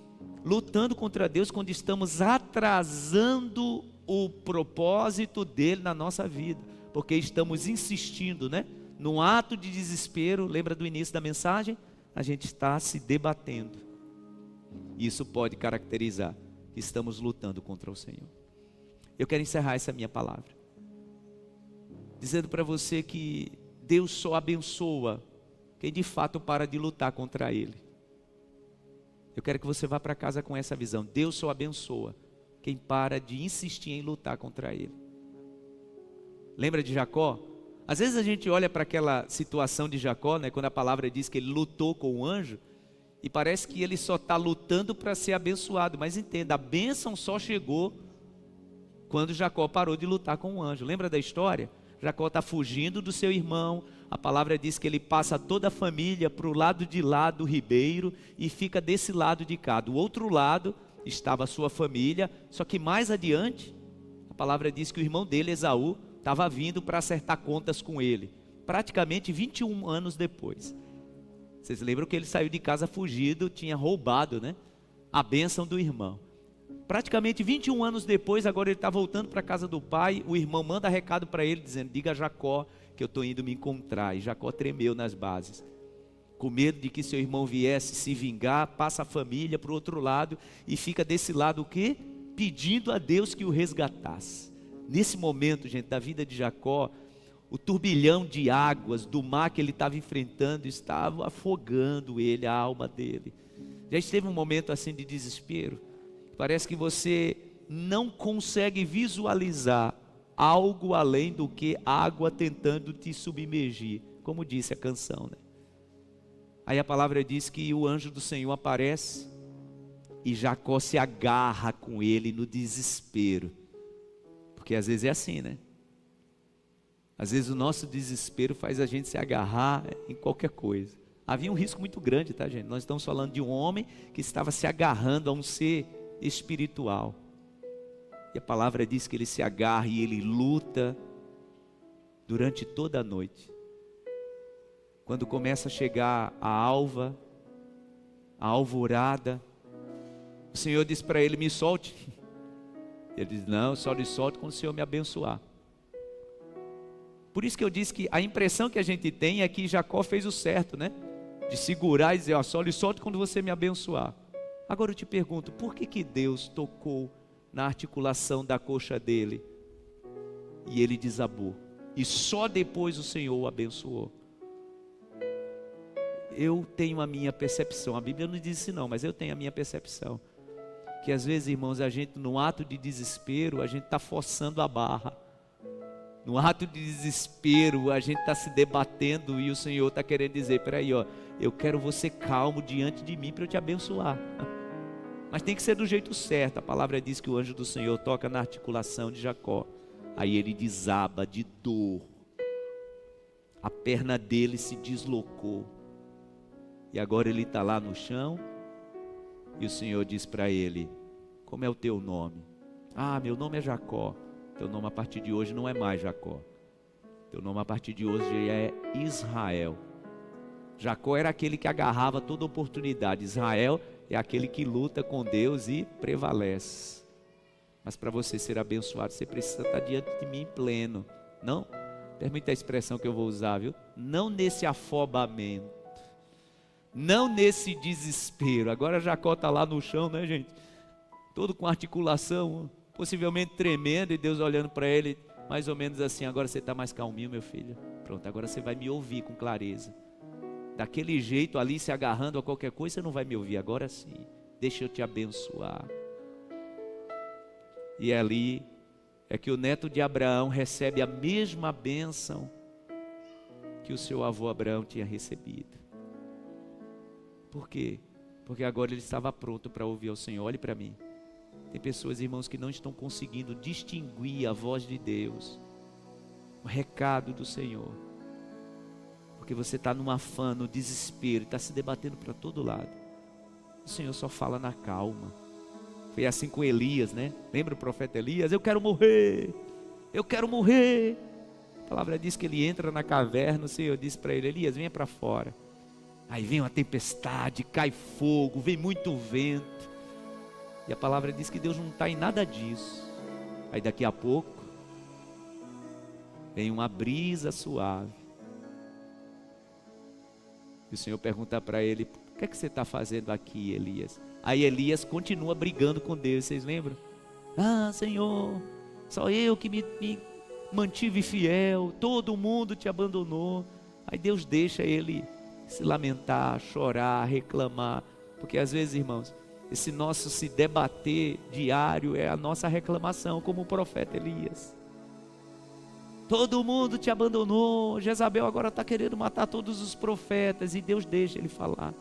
lutando contra Deus quando estamos atrasando o propósito dele na nossa vida, porque estamos insistindo, né? Num ato de desespero. Lembra do início da mensagem? A gente está se debatendo. Isso pode caracterizar que estamos lutando contra o Senhor. Eu quero encerrar essa minha palavra dizendo para você que Deus só abençoa quem de fato para de lutar contra Ele. Eu quero que você vá para casa com essa visão. Deus só abençoa quem para de insistir em lutar contra Ele. Lembra de Jacó? Às vezes a gente olha para aquela situação de Jacó, né, quando a palavra diz que ele lutou com o anjo, e parece que ele só está lutando para ser abençoado. Mas entenda, a bênção só chegou quando Jacó parou de lutar com o anjo. Lembra da história? Jacó está fugindo do seu irmão. A palavra diz que ele passa toda a família para o lado de lá do ribeiro e fica desse lado de cá. Do outro lado estava a sua família, só que mais adiante, a palavra diz que o irmão dele, Esaú, estava vindo para acertar contas com ele, praticamente 21 anos depois. Vocês lembram que ele saiu de casa fugido, tinha roubado, né, a bênção do irmão. Praticamente 21 anos depois, agora ele está voltando para a casa do pai. O irmão manda recado para ele, dizendo: diga a Jacó que eu estou indo me encontrar. E Jacó tremeu nas bases, com medo de que seu irmão viesse se vingar. Passa a família para o outro lado e fica desse lado o quê? Pedindo a Deus que o resgatasse. Nesse momento, gente, da vida de Jacó, o turbilhão de águas do mar que ele estava enfrentando estava afogando ele, a alma dele. Já esteve um momento assim de desespero? Parece que você não consegue visualizar algo além do que água tentando te submergir, como disse a canção, né? Aí a palavra diz que o anjo do Senhor aparece e Jacó se agarra com ele no desespero, porque às vezes é assim, né? Às vezes o nosso desespero faz a gente se agarrar em qualquer coisa. Havia um risco muito grande, tá, gente? Nós estamos falando de um homem que estava se agarrando a um ser espiritual. E a palavra diz que ele se agarra e ele luta durante toda a noite. Quando começa a chegar a alva, a alvorada, o Senhor diz para ele: me solte. Ele diz: não, só lhe solto quando o Senhor me abençoar. Por isso que eu disse que a impressão que a gente tem é que Jacó fez o certo, né? De segurar e dizer: ó, só lhe solto quando você me abençoar. Agora eu te pergunto, por que Deus tocou na articulação da coxa dele e ele desabou? E só depois o Senhor o abençoou. Eu tenho a minha percepção, a Bíblia não diz isso não, mas eu tenho a minha percepção, que às vezes, irmãos, a gente no ato de desespero, a gente está forçando a barra. No ato de desespero, a gente está se debatendo e o Senhor está querendo dizer: peraí, ó, eu quero você calmo diante de mim para eu te abençoar. Mas tem que ser do jeito certo. A palavra diz que o anjo do Senhor toca na articulação de Jacó. Aí ele desaba de dor. A perna dele se deslocou. E agora ele está lá no chão. E o Senhor diz para ele: como é o teu nome? Ah, meu nome é Jacó. Teu nome a partir de hoje não é mais Jacó. Teu nome a partir de hoje é Israel. Jacó era aquele que agarrava toda oportunidade. Israel é aquele que luta com Deus e prevalece. Mas para você ser abençoado, você precisa estar diante de mim pleno. Não, permita a expressão que eu vou usar, viu? Não nesse afobamento, não nesse desespero. Agora Jacó está lá no chão, né, gente? Todo com articulação, possivelmente tremendo, e Deus olhando para ele, mais ou menos assim: agora você está mais calminho, meu filho. Pronto, agora você vai me ouvir com clareza. daquele jeito ali, se agarrando a qualquer coisa, você não vai me ouvir. Agora sim, deixa eu te abençoar. E ali é que o neto de Abraão recebe a mesma bênção que o seu avô Abraão tinha recebido. Por quê? Porque agora ele estava pronto para ouvir ao Senhor. Olhe para mim. Tem pessoas, irmãos, que não estão conseguindo distinguir a voz de Deus, o recado do Senhor, porque você está num afã, no desespero, está se debatendo para todo lado. O Senhor só fala na calma. Foi assim com Elias, né? Lembra o profeta Elias? Eu quero morrer, eu quero morrer. A palavra diz que ele entra na caverna, o Senhor disse para ele: Elias, venha para fora. Aí vem uma tempestade, cai fogo, vem muito vento. E a palavra diz que Deus não está em nada disso. Aí daqui a pouco vem uma brisa suave. E o Senhor pergunta para ele: o que é que você está fazendo aqui, Elias? Aí Elias continua brigando com Deus, vocês lembram? Ah, Senhor, só eu que me mantive fiel, todo mundo te abandonou. Aí Deus deixa ele se lamentar, chorar, reclamar. Porque às vezes, irmãos, esse nosso se debater diário é a nossa reclamação, como o profeta Elias. Todo mundo te abandonou, Jezabel agora está querendo matar todos os profetas, e Deus deixa ele falar.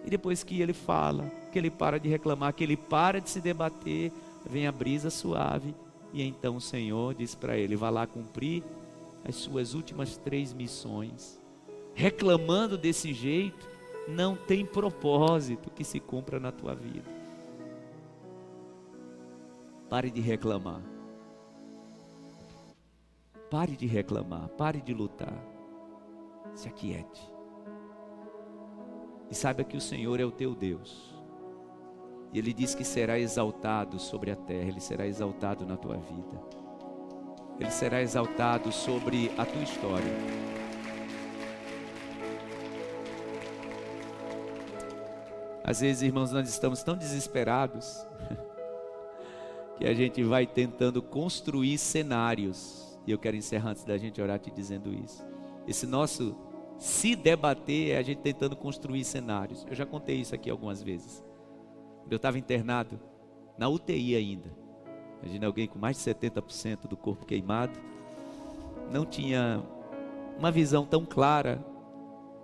E depois que ele fala, que ele para de reclamar, que ele para de se debater, vem a brisa suave, e então o Senhor diz para ele: vá lá cumprir as suas últimas 3 missões. Reclamando desse jeito, não tem propósito que se cumpra na tua vida. Pare de reclamar. Pare de reclamar, pare de lutar. Se aquiete. E saiba que o Senhor é o teu Deus. E Ele diz que será exaltado sobre a terra, Ele será exaltado na tua vida. Ele será exaltado sobre a tua história. Às vezes, irmãos, nós estamos tão desesperados que a gente vai tentando construir cenários. E eu quero encerrar antes da gente orar te dizendo isso. Esse nosso se debater é a gente tentando construir cenários. Eu já contei isso aqui algumas vezes. Quando eu estava internado, na UTI ainda. Imagina alguém com mais de 70% do corpo queimado. Não tinha uma visão tão clara.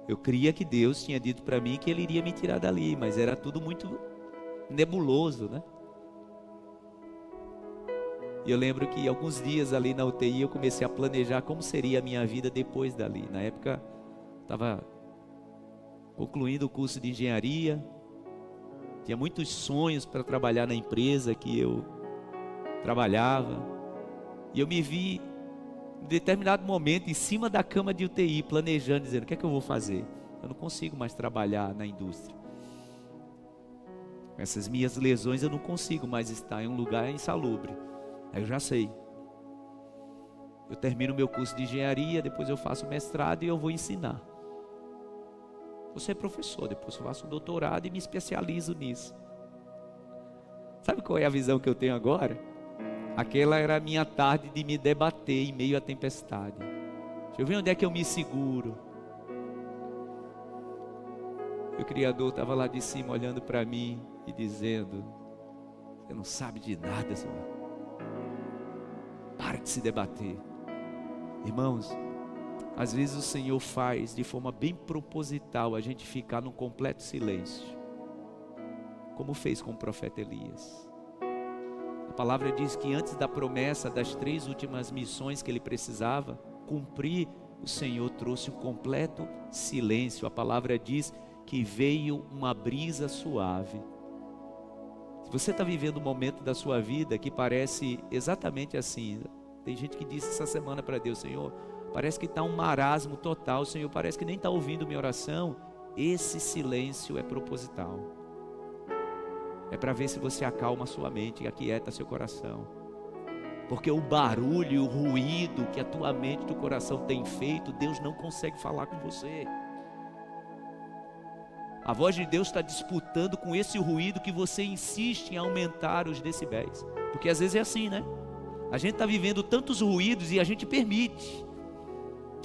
Eu cria que Deus tinha dito para mim que Ele iria me tirar dali, mas era tudo muito nebuloso, né? E eu lembro que alguns dias ali na UTI eu comecei a planejar como seria a minha vida depois dali. Na época, estava concluindo o curso de engenharia, tinha muitos sonhos para trabalhar na empresa que eu trabalhava, e eu me vi em determinado momento em cima da cama de UTI, planejando, dizendo: o que é que eu vou fazer? Eu não consigo mais trabalhar na indústria. Com essas minhas lesões eu não consigo mais estar em um lugar insalubre. Aí eu já sei. Eu termino meu curso de engenharia, depois eu faço mestrado e eu vou ensinar. Vou ser professor, depois eu faço doutorado e me especializo nisso. Sabe qual é a visão que eu tenho agora? Aquela era a minha tarde de me debater em meio à tempestade. Deixa eu ver onde é que eu me seguro. Meu Criador estava lá de cima olhando para mim e dizendo: você não sabe de nada, Senhor. Para de se debater. Irmãos, às vezes o Senhor faz de forma bem proposital a gente ficar num completo silêncio, como fez com o profeta Elias. A palavra diz que antes da promessa das 3 últimas missões que ele precisava cumprir, o Senhor trouxe um completo silêncio. A palavra diz que veio uma brisa suave. Se você está vivendo um momento da sua vida que parece exatamente assim, tem gente que disse essa semana para Deus: Senhor, parece que está um marasmo total, Senhor, parece que nem está ouvindo minha oração. Esse silêncio é proposital. É para ver se você acalma a sua mente e aquieta seu coração. Porque o barulho e o ruído que a tua mente e o teu coração tem feito, Deus não consegue falar com você. A voz de Deus está disputando com esse ruído que você insiste em aumentar os decibéis. Porque às vezes é assim, né? A gente está vivendo tantos ruídos e a gente permite.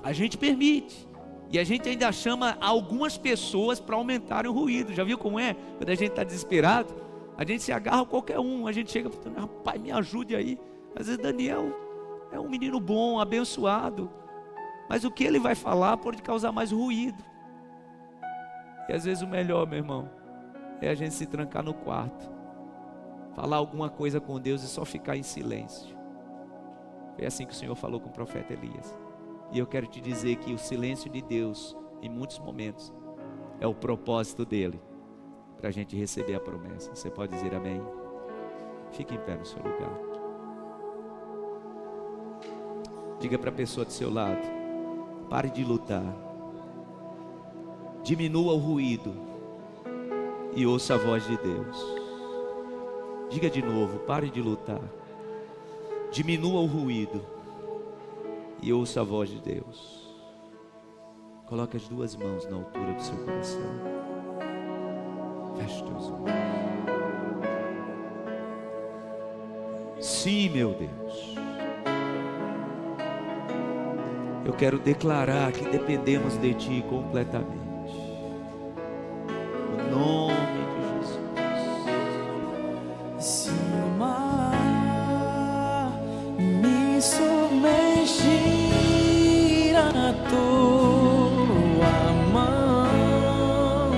A gente permite. E a gente ainda chama algumas pessoas para aumentarem o ruído. Já viu como é? Quando a gente está desesperado, a gente se agarra a qualquer um. A gente chega falando: rapaz, me ajude aí. Às vezes Daniel é um menino bom, abençoado, mas o que ele vai falar pode causar mais ruído. E às vezes o melhor, meu irmão, é a gente se trancar no quarto, falar alguma coisa com Deus e só ficar em silêncio. Foi assim que o Senhor falou com o profeta Elias. E eu quero te dizer que o silêncio de Deus, em muitos momentos, é o propósito dele, para a gente receber a promessa. Você pode dizer amém? Fique em pé no seu lugar. Diga para a pessoa do seu lado: pare de lutar, diminua o ruído e ouça a voz de Deus. Diga de novo: pare de lutar, diminua o ruído e ouça a voz de Deus. Coloque as duas mãos na altura do seu coração. Feche teus olhos. Sim, meu Deus, eu quero declarar que dependemos de Ti completamente. No nome de Jesus. Se o mar me submergir, a tua mão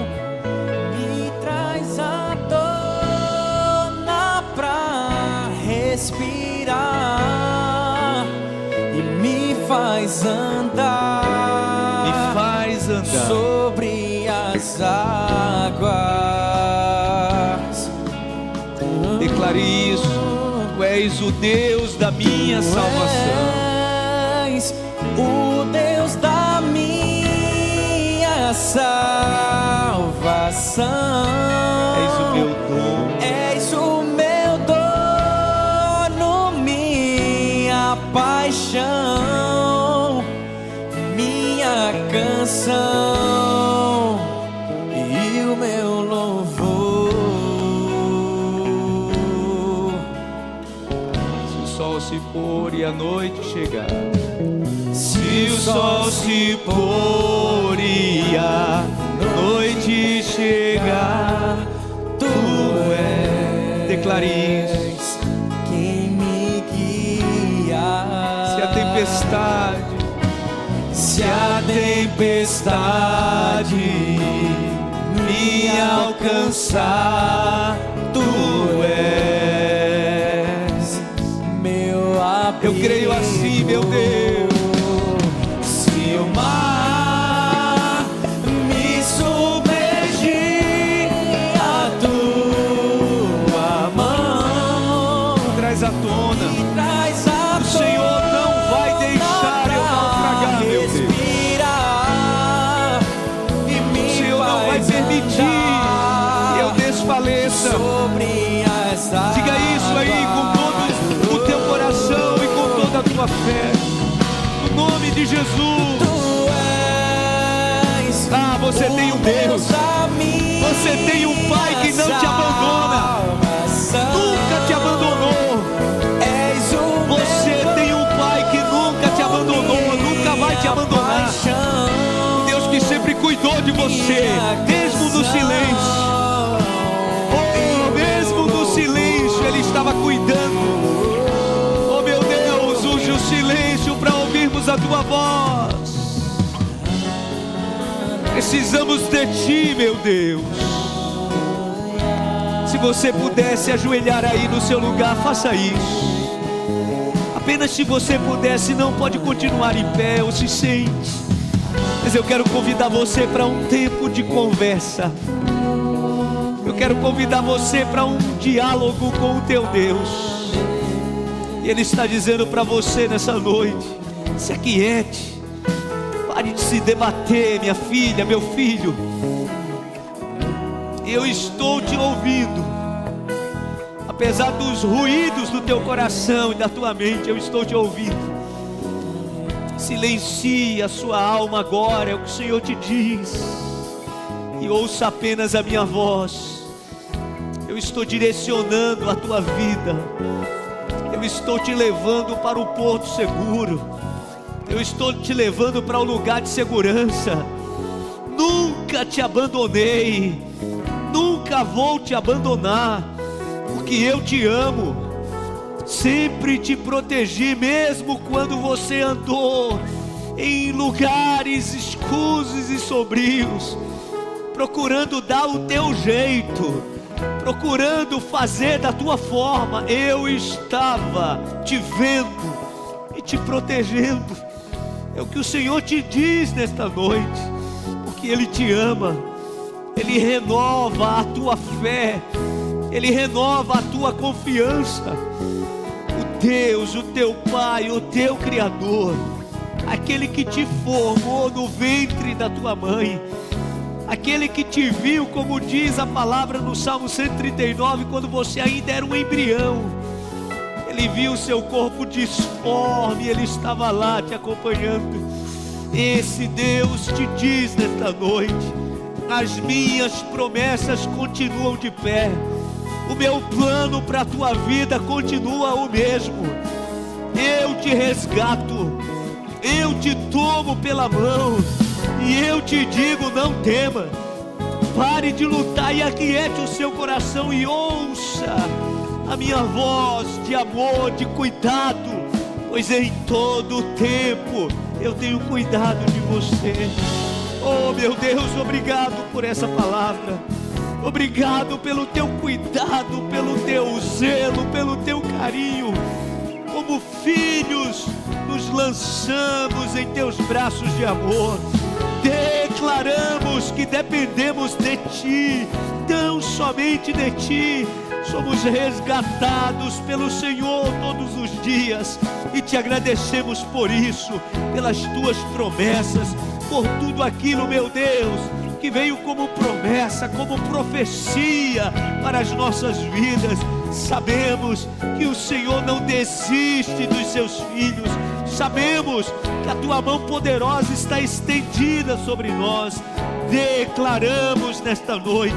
me traz à tona pra respirar e me faz andar sobre as águas. Declare isso: Tu és o Deus da minha salvação. És o Deus da minha salvação. És o meu dom. És o meu dono, minha paixão, minha canção e o meu louvor. Se o sol se pôr e a noite chegar, se o sol se pôr e a noite chegar, Tu és. Declare isso. Quem me guia. Se a tempestade me alcançar, Tu és Meu abrigo. Eu creio assim, meu Deus. Se o mar me submergir, a tua mão Traz à tona. me traz à O Senhor não vai deixar eu naufragar, meu Deus. respirar e me O Senhor não vai faz permitir que eu andar desfaleça. sobre as águas. Diga isso aí com todo o teu coração e com toda a tua fé. No nome de Jesus. Tu és. Ah, você tem um Deus. Você tem um Pai que não te abandona. Nunca te abandonou. Você tem um Pai que nunca te abandonou, nunca vai te abandonar. Deus que sempre cuidou de você, mesmo no silêncio. Oh, mesmo no silêncio Ele estava cuidando. Oh, meu Deus, use o silêncio para ouvirmos a Tua voz. Precisamos de Ti, meu Deus. Se você pudesse ajoelhar aí no seu lugar, faça isso. Apenas se você pudesse, não pode continuar em pé ou se sente. Mas eu quero convidar você para um tempo de conversa. Eu quero convidar você para um diálogo com o teu Deus. E Ele está dizendo para você nessa noite: se aquiete. Pare de se debater, minha filha, meu filho. Eu estou te ouvindo. Apesar dos ruídos do teu coração e da tua mente, eu estou te ouvindo. Silencie a sua alma agora, é o que o Senhor te diz. E ouça apenas a minha voz. Eu estou direcionando a tua vida. Eu estou te levando para o porto seguro. Eu estou te levando para um lugar de segurança. Nunca te abandonei, nunca vou te abandonar, porque eu te amo. Sempre te protegi, mesmo quando você andou em lugares escusos e sombrios, procurando dar o teu jeito, procurando fazer da tua forma. Eu estava te vendo e te protegendo. É o que o Senhor te diz nesta noite, porque Ele te ama. Ele renova a tua fé, Ele renova a tua confiança. O Deus, o teu Pai, o teu Criador, aquele que te formou no ventre da tua mãe, aquele que te viu, como diz a palavra no Salmo 139, quando você ainda era um embrião. Ele viu o seu corpo disforme, Ele estava lá te acompanhando. Esse Deus te diz nesta noite: as minhas promessas continuam de pé, o meu plano para a tua vida continua o mesmo. Eu te resgato, eu te tomo pela mão e eu te digo: não tema. Pare de lutar e aquiete o seu coração e ouça a minha voz de amor, de cuidado, pois em todo o tempo eu tenho cuidado de você. Oh meu Deus, obrigado por essa palavra. Obrigado pelo teu cuidado, pelo teu zelo, pelo teu carinho. Como filhos, nos lançamos em teus braços de amor. Declaramos que dependemos de ti, tão somente de ti. Somos resgatados pelo Senhor todos os dias e te agradecemos por isso, pelas tuas promessas, por tudo aquilo, meu Deus, que veio como promessa, como profecia para as nossas vidas. Sabemos que o Senhor não desiste dos seus filhos. Sabemos que a tua mão poderosa está estendida sobre nós. Declaramos nesta noite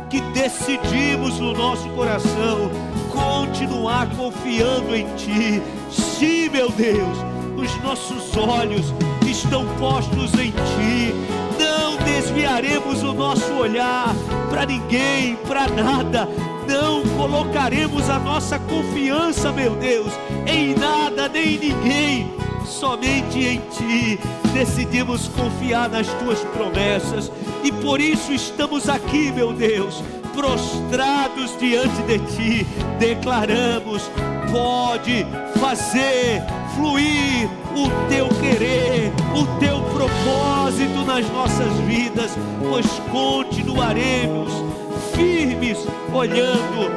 que decidimos no nosso coração continuar confiando em ti. Sim, meu Deus, os nossos olhos estão postos em ti. Não desviaremos o nosso olhar para ninguém, para nada. Não colocaremos a nossa confiança, meu Deus, em nada nem em ninguém, somente em ti. Decidimos confiar nas tuas promessas e por isso estamos aqui, meu Deus, prostrados diante de ti. Declaramos: pode fazer fluir o teu querer, o teu propósito nas nossas vidas, pois continuaremos firmes, olhando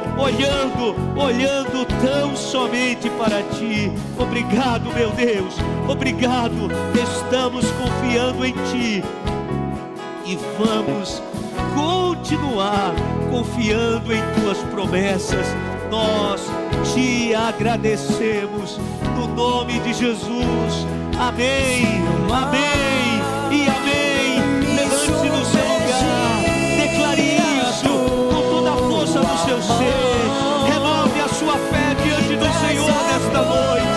tão somente para ti. Obrigado, meu Deus, obrigado. Estamos confiando em ti e vamos continuar confiando em tuas promessas. Nós te agradecemos no nome de Jesus. Amém, amém e amém. Levante-se no seu lugar, declare isso com toda a força do seu ser. Renove a sua fé diante do Senhor nesta noite.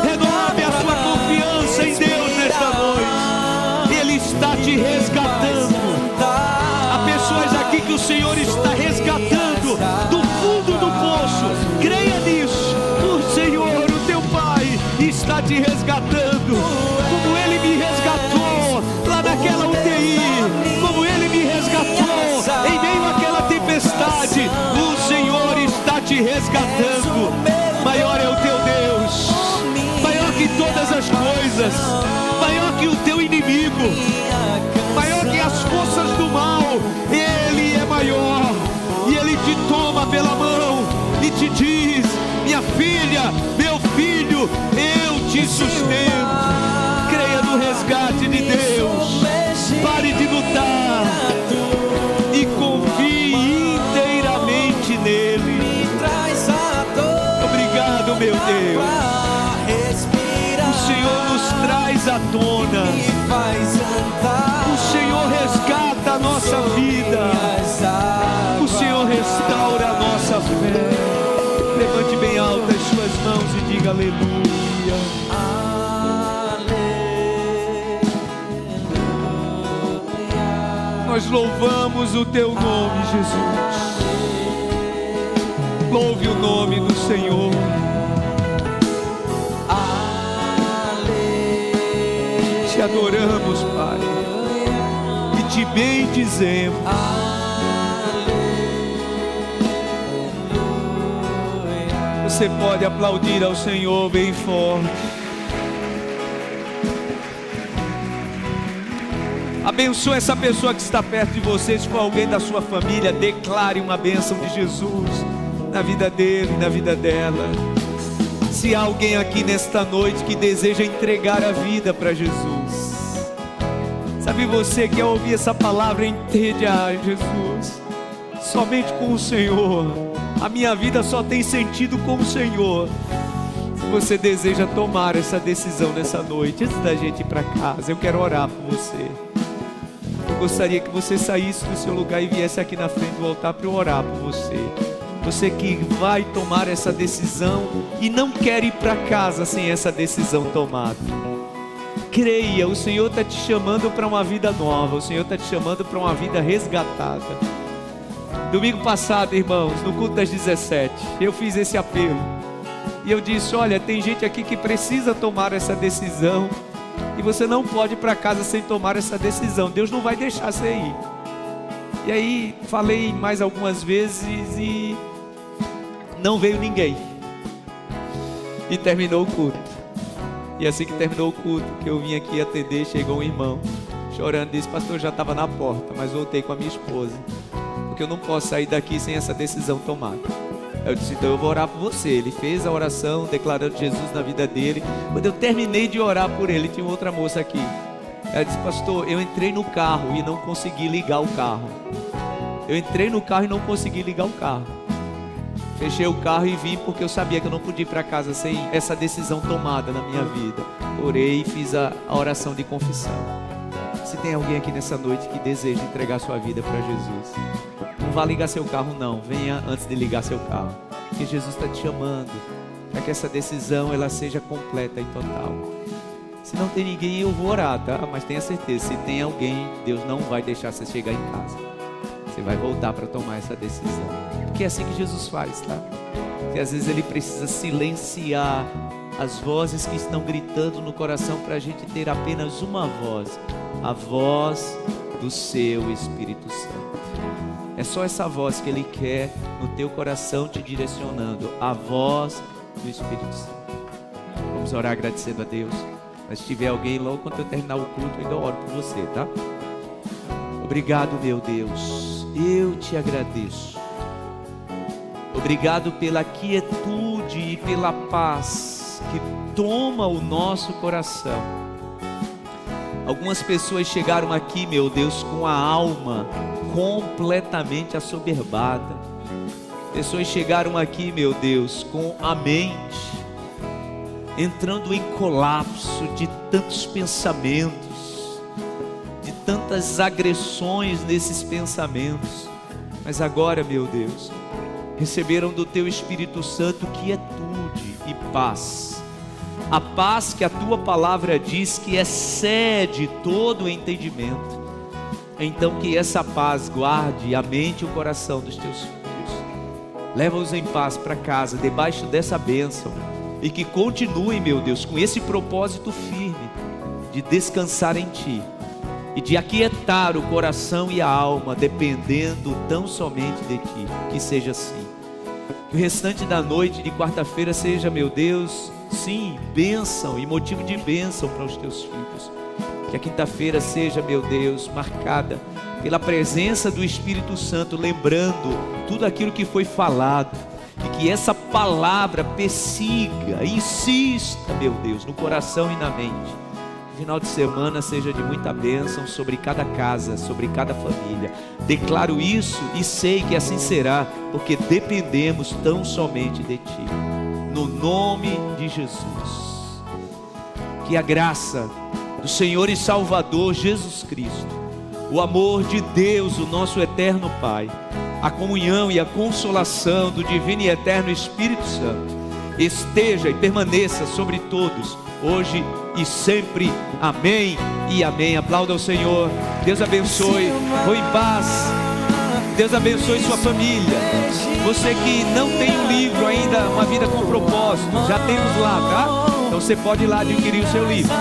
Renove a sua confiança em Deus nesta noite. Ele está te resgatando. Há pessoas aqui que o Senhor está resgatando do fundo do poço. Creia nisso. O Senhor, o teu Pai, está te resgatando, como Ele me resgatou lá naquela UTI, como Ele me resgatou em meio àquela tempestade. O Senhor está te resgatando. Maior é o teu Deus, maior que todas as coisas, maior que o teu inimigo, maior que as forças do mal. Ele é maior e Ele te toma pela mão e te diz: minha filha, meu filho, eu te sustento. Creia no resgate de Deus. Pare de lutar e confie inteiramente nele. Obrigado, meu Deus. O Senhor nos traz à tona. O Senhor resgata a nossa vida. O Senhor restaura a nossa fé. Levante bem alto as suas mãos e diga aleluia. Aleluia. Nós louvamos o teu nome, Jesus. Louve o nome do Senhor. Te adoramos, Pai, e te bendizemos. Você pode aplaudir ao Senhor bem forte. Abençoe essa pessoa que está perto de você. Se for alguém da sua família, declare uma bênção de Jesus na vida dele, na vida dela. Se há alguém aqui nesta noite que deseja entregar a vida para Jesus, sabe, você quer ouvir essa palavra, entende? Jesus, somente com o Senhor a minha vida só tem sentido com o Senhor. Se você deseja tomar essa decisão nessa noite, antes da gente ir para casa, eu quero orar por você. Eu gostaria que você saísse do seu lugar e viesse aqui na frente do altar para eu orar por você. Você que vai tomar essa decisão e não quer ir para casa sem essa decisão tomada. Creia, o Senhor está te chamando para uma vida nova. O Senhor está te chamando para uma vida resgatada. Domingo passado, irmãos, no culto das 17, eu fiz esse apelo. E eu disse, olha, tem gente aqui que precisa tomar essa decisão. E você não pode ir para casa sem tomar essa decisão. Deus não vai deixar você ir. E aí, falei mais algumas vezes e não veio ninguém. E terminou o culto. E assim que terminou o culto, que eu vim aqui atender, chegou um irmão chorando, disse, pastor, eu já estava na porta, mas voltei com a minha esposa, porque eu não posso sair daqui sem essa decisão tomada. Eu disse, então eu vou orar por você. Ele fez a oração declarando Jesus na vida dele. Quando eu terminei de orar por ele, tinha outra moça aqui. Ela disse, pastor, eu entrei no carro e não consegui ligar o carro. Eu entrei no carro e não consegui ligar o carro. Fechei o carro e vim porque eu sabia que eu não podia ir para casa sem essa decisão tomada na minha vida. Orei e fiz a oração de confissão. Se tem alguém aqui nessa noite que deseja entregar sua vida para Jesus, não vá ligar seu carro não, venha antes de ligar seu carro, porque Jesus está te chamando para que essa decisão ela seja completa e total. Se não tem ninguém, eu vou orar, tá? Mas tenha certeza, se tem alguém, Deus não vai deixar você chegar em casa. Você vai voltar para tomar essa decisão, porque é assim que Jesus faz, tá? Porque às vezes Ele precisa silenciar as vozes que estão gritando no coração para a gente ter apenas uma voz, a voz do seu Espírito Santo. É só essa voz que Ele quer no teu coração te direcionando, a voz do Espírito Santo. Vamos orar agradecendo a Deus. Mas se tiver alguém, logo quando eu terminar o culto, eu ainda oro por você, tá? Obrigado, meu Deus, eu te agradeço. Obrigado pela quietude e pela paz que toma o nosso coração. Algumas pessoas chegaram aqui, meu Deus, com a alma completamente assoberbada. Pessoas chegaram aqui, meu Deus, com a mente entrando em colapso de tantos pensamentos, de tantas agressões nesses pensamentos. Mas agora, meu Deus, receberam do Teu Espírito Santo quietude e paz. A paz que a Tua palavra diz que excede todo o entendimento. Então que essa paz guarde a mente e o coração dos Teus filhos. Leva-os em paz para casa, debaixo dessa bênção. E que continuem, meu Deus, com esse propósito firme de descansar em Ti e de aquietar o coração e a alma, dependendo tão somente de Ti. Que seja assim. Que o restante da noite de quarta-feira seja, meu Deus, sim, bênção e motivo de bênção para os Teus filhos. Que a quinta-feira seja, meu Deus, marcada pela presença do Espírito Santo, lembrando tudo aquilo que foi falado. E que essa palavra persiga, insista, meu Deus, no coração e na mente. Que o final de semana seja de muita bênção sobre cada casa, sobre cada família. Declaro isso e sei que assim será, porque dependemos tão somente de Ti. No nome de Jesus. Que a graça do Senhor e Salvador Jesus Cristo, o amor de Deus, o nosso eterno Pai, a comunhão e a consolação do divino e eterno Espírito Santo esteja e permaneça sobre todos, hoje e sempre. Amém e amém. Aplauda ao Senhor. Deus abençoe. Vou em paz. Deus abençoe sua família. Você que não tem um livro ainda, Uma Vida com Propósito, já temos lá, tá? Então você pode ir lá adquirir o seu livro.